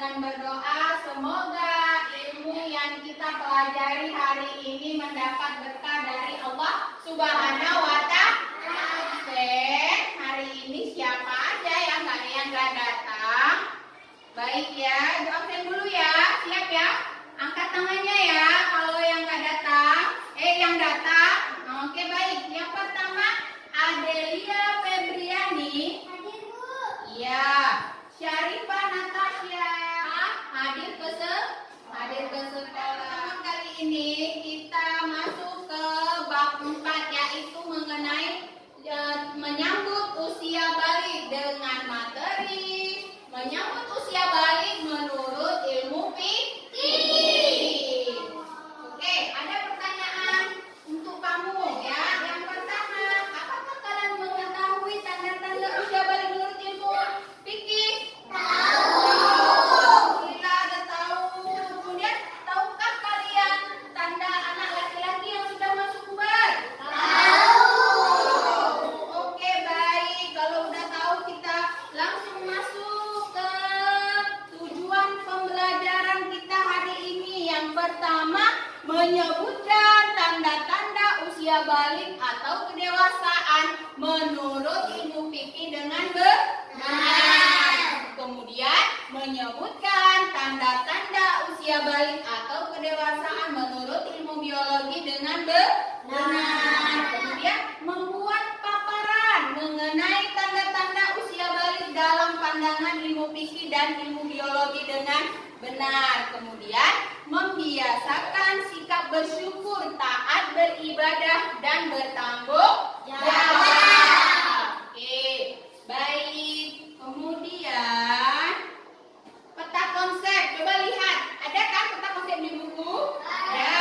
dengan berdoa semoga ilmu yang kita pelajari hari ini mendapat berkah dari Allah Subhanahu wa Ta'ala. Hari ini siapa aja yang nggak datang? Baik ya, doakan dulu ya, siap ya? Angkat tangannya ya kalau yang nggak datang. Yang datang. Oke baik. Yang pertama Adelia Febriani. Hadir Bu. Iya. Syarifah Natasha. Hadir ke sekolah. Kali ini kita masuk ke bab 4 yaitu mengenai menyambut usia balik dengan materi menyambut usia balik menurut ilmu fikih. Oke, ada pertanyaan untuk kamu ya. Yang pertama, apakah kalian mengetahui tanda-tanda usia balik menurut ilmu fikih? Tahu. Kita ada tahu. Kemudian, tahukah kalian tanda anak laki-laki yang sudah masuk puber? Oke, baik. Kalau udah tahu kita langsung masuk ke tujuan pembelajaran kita hari ini. Yang pertama, menyebutkan tanda-tanda usia balik atau kedewasaan menurut ilmu fikih dengan benar. Kemudian, menyebutkan tanda-tanda usia balik atau kedewasaan menurut ilmu biologi dengan benar. Kemudian, membuat paparan mengenai tanda-tanda usia balik dalam pandangan ilmu fikih dan ilmu biologi dengan benar. Kemudian, membiasakan sikap bersyukur, taat beribadah, dan bertanggung jawab. Oke, baik. Kemudian, peta konsep. Coba lihat, ada kan peta konsep di buku? Ya.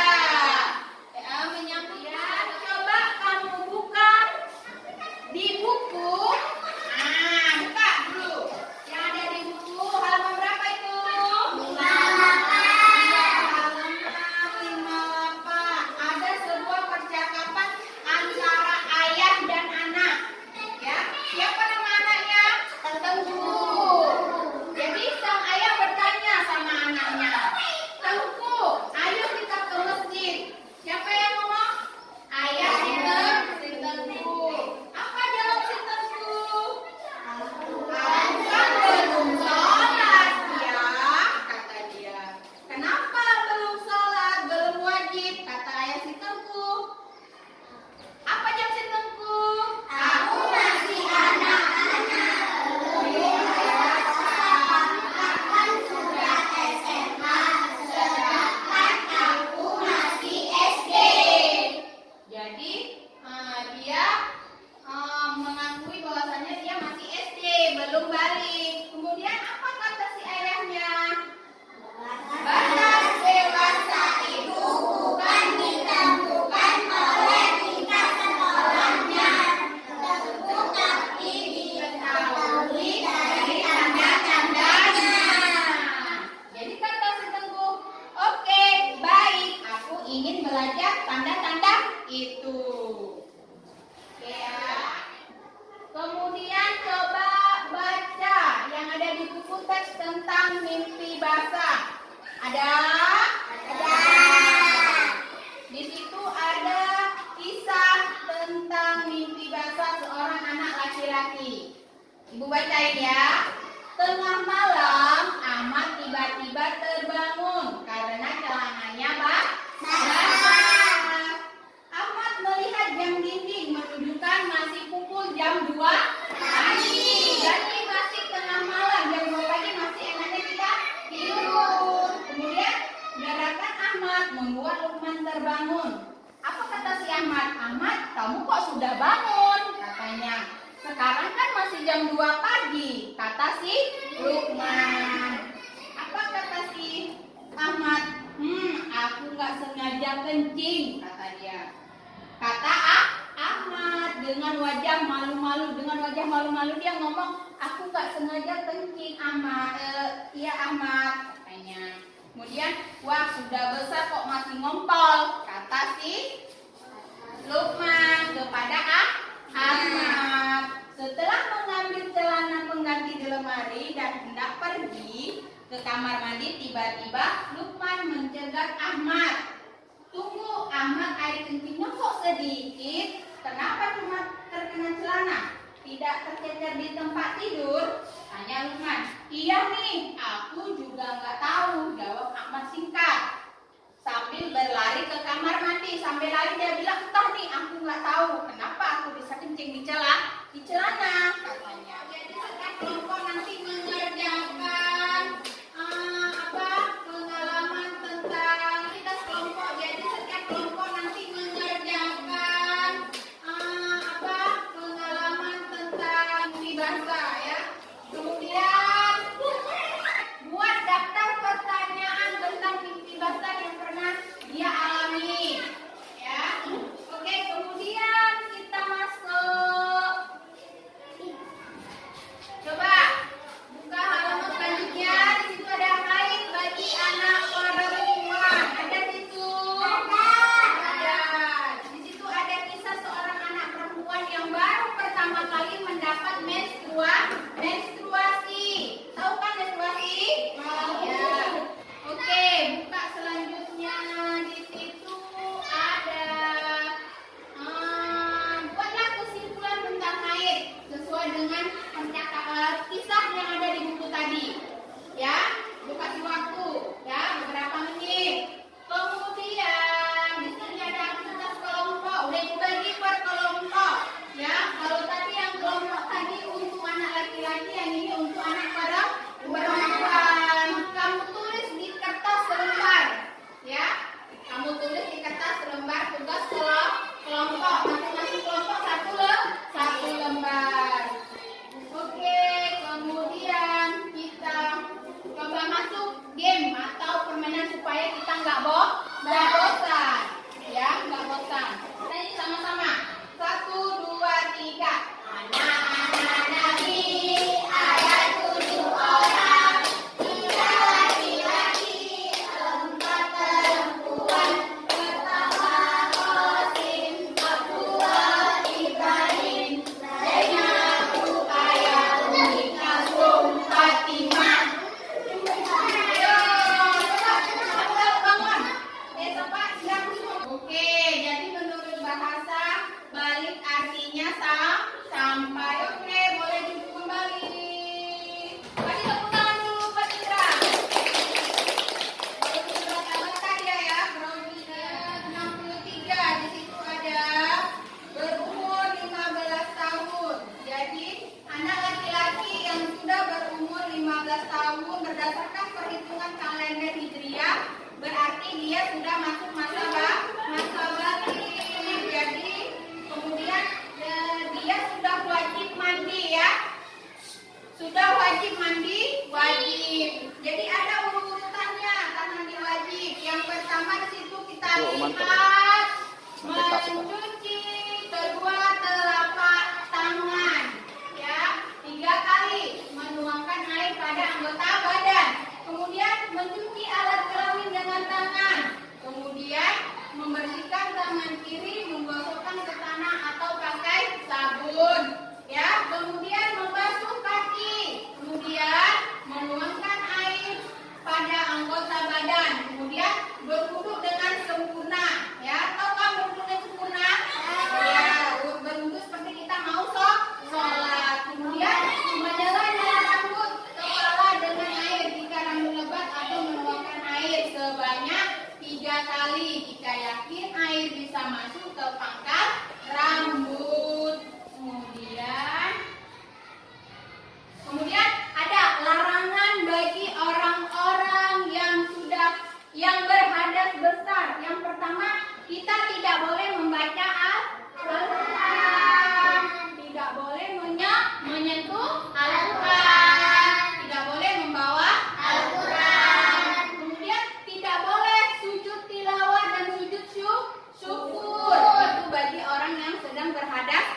Menyambut ya. Coba kamu buka di buku. Buka dulu. Yang ada di buku halaman berapa itu? 58. Ada sebuah percakapan antara ayah dan anak. Ya, siapa nama anaknya? Tengku. Jadi sang ayah bertanya sama anaknya, Tengku, ayo kita ke masjid. Siapa yang ngomong? Ayah si Tengku. Apa jawab si Tengku? Aku kan belum sholat ya, kata dia. Kenapa belum sholat, belum wajib, kata ayah si Tengku. Apa jawab si Tengku? Aku masih anak-anak, belum dewasa, akan sudah SMA, sedangkan aku masih SD. Jadi dia mengakui bahwasannya dia masih SD, belum balik. Kemudian apa kata si ayahnya? Batas dewasa itu bukan ditentukan oleh tingkat sekolahnya, tetapi diketahui dari tanda-tandanya. Jadi kata si Tengku, oke, baik, aku ingin belajar tanda-tanda itu. Oke ya. Kemudian coba baca yang ada di buku teks tentang mimpi basah. Ada? Ada. Di situ ada kisah tentang mimpi basah seorang anak laki-laki. Ibu bacain ya. Tengah malam, Ahmad tiba-tiba terbangun karena celananya basah. Ahmad melihat jam dinding menunjukkan masih pukul jam 2 pagi. Jadi masih tengah malam, jam 2 pagi masih enaknya kita tidur. Kemudian gerakan Ahmad membuat Lukman terbangun. Apa kata si Ahmad? Ahmad, kamu kok sudah bangun? Katanya. Sekarang kan masih jam 2 pagi, kata si Lukman. Apa kata si Ahmad? Aku nggak sengaja kencing, kata dia. Kata Ahmad dengan wajah malu-malu dia ngomong, aku nggak sengaja kencing Ahmad. Iya Ahmad, katanya. Kemudian, wah sudah besar kok masih ngompol, kata si Lukman kepada Ahmad. Setelah mengambil celana pengganti di lemari dan hendak pergi, ke kamar mandi, tiba-tiba Lukman mencegat Ahmad. Tunggu, Ahmad, air kencingnya kok sedikit? Kenapa cuma terkena celana? Tidak tercecer di tempat tidur? Tanya Lukman. Iya nih, aku juga nggak tahu, jawab Ahmad singkat. Sambil berlari ke kamar mandi, sambil lari dia bilang, entah nih, aku nggak tahu kenapa aku bisa kencing di celana, katanya. Jadi setiap kelompok nanti mengerjakan pengalaman tentang kita kelompok. Jadi setiap kelompok nanti mengerjakan pengalaman tentang bahasa ya. Kemudian buat daftar pertanyaan tentang mimpi basah yang pernah dia alami. Ya. Oke, kemudian kita masuk. Coba buka halaman selanjutnya. Di situ ada kain bagi anak perempuan. Ada di situ? Ada. Di situ ada kisah seorang anak perempuan yang baru pertama kali mendapat menstruasi. Tahu kan menstruasi? Ya. Oke, buka selanjutnya. Di situ ada buatlah kesimpulan tentang haid sesuai dengan kisah yang ada di buku tadi. Ya, gue kasih waktu ya beberapa menit. Kemudian di sini ada aktivitas kelompok. Udah dibagi per kelompok. Ya, kalau tadi yang kelompok tadi untuk anak laki-laki, yang ini untuk anak perempuan. Kamu tulis di kertas selembar. Ya, kamu tulis di kertas selembar tugas kelompok. Masing-masing kelompok satu lembar. Oke, kemudian kita coba masuk game atau permainan supaya kita nggak bosan. Ya, nggak bosan. Tadi sama-sama. 1, 2, 3. Anak-anak Nabi ada 7 orang, 3 laki-laki, 4 perempuan. Pertama Qasim, kedua Ibrahim, Zainab, Ruqayyah, Umi Kalsum, Fatimah. Ayo, coba bangun. Coba siap. Oke, jadi menurut bahasa balik artinya sampai. Oke, boleh duduk kembali. Kasih tepuk tangan dulu buat Indra. Kalau sudah tamat dia ya, Groundnya 63. Di situ ada berumur 15 tahun. Jadi anak laki-laki yang sudah berumur 15 tahun berdasarkan perhitungan kalender Hijriah berarti dia sudah masuk masa balik. Jadi kemudian dia sudah wajib mandi ya. Sudah wajib mandi, wajib. Jadi ada urut-urutannya karena mandi wajib. Yang pertama di situ kita lihat mencuci kedua telapak tangan. Ya, 3 kali menuangkan air pada anggota badan. Kemudian mencuci alat kelamin dengan tangan. Kemudian membersihkan tangan kiri, menggosokkan ke tanah atau pakai sabun. Ya, kemudian membasuh kaki. Kemudian menuangkan air pada anggota badan. Kemudian berwudu dengan sempurna. Ya, tahu kan berwudu dengan sempurna? Ya, berwudu seperti kita mau sholat. Kemudian menyela-nyela rambut kepala dengan air jika rambut lebat atau menuangkan air sebanyak 3 kali jika yakin air bisa masuk ke pangkal rambut. Kemudian ada larangan bagi orang-orang yang berhadas besar. Yang pertama, kita tidak boleh membaca Al-Quran, tidak boleh menyentuh Al-Quran, tidak boleh membawa Al-Quran. Kemudian tidak boleh sujud tilawah dan sujud syukur. Itu bagi orang yang sedang berhadas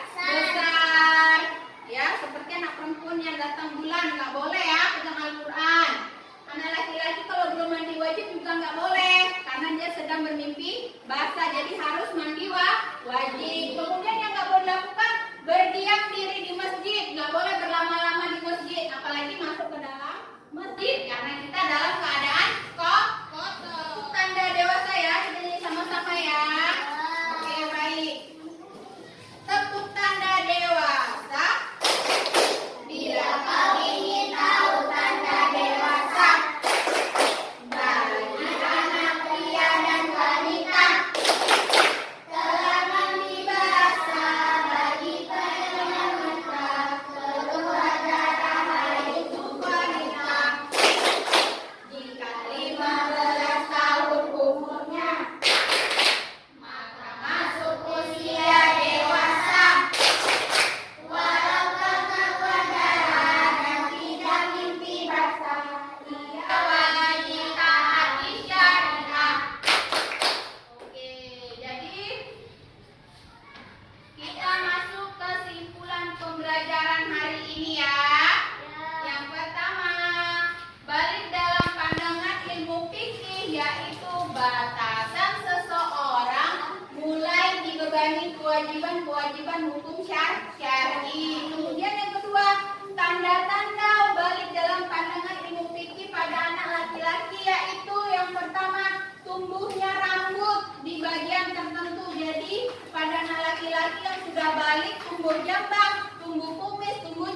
kewajiban hukum syar'i. Kemudian yang kedua, tanda-tanda balik dalam pandangan ilmu fikih pada anak laki-laki, yaitu yang pertama, tumbuhnya rambut di bagian tertentu. Jadi pada anak laki-laki yang sudah balik, tumbuh jambang, tumbuh kumis, tumbuh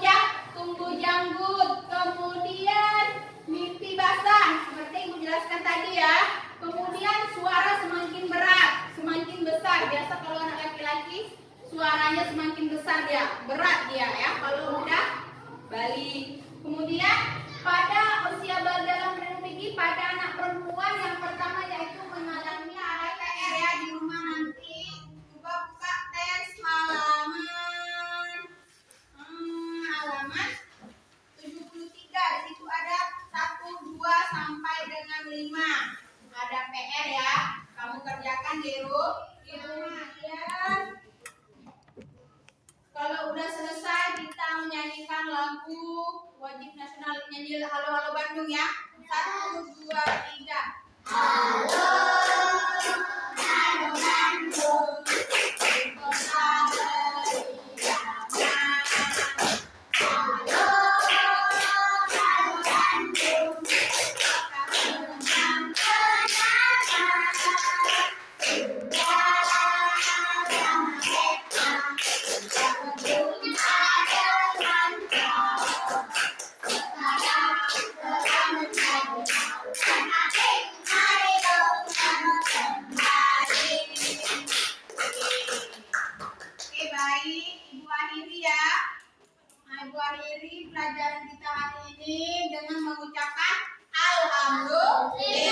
janggut. Kemudian mimpi basah seperti yang Ibu jelaskan tadi ya. Kemudian suara semakin berat, semakin besar. Biasa kalau anak laki-laki suaranya semakin besar dia, berat dia ya kalau udah balik. Kemudian pada usia balik dalam ilmu fikih pada anak perempuan yang pertama yaitu mengalami ada PR ya di rumah nanti. Coba buka tes halaman 73. Di situ ada 1, 2 sampai dengan 5. Ada PR ya. Kamu kerjakan di rumah ya. Kalau udah selesai kita menyanyikan lagu wajib nasional, nyanyi Halo Halo Bandung ya. 1, 2, 3. Halo Halo Bandung. Kota beriman. Halo Halo Bandung. Kota senang kenapa. Pelajaran kita hari ini dengan mengucapkan alhamdulillah.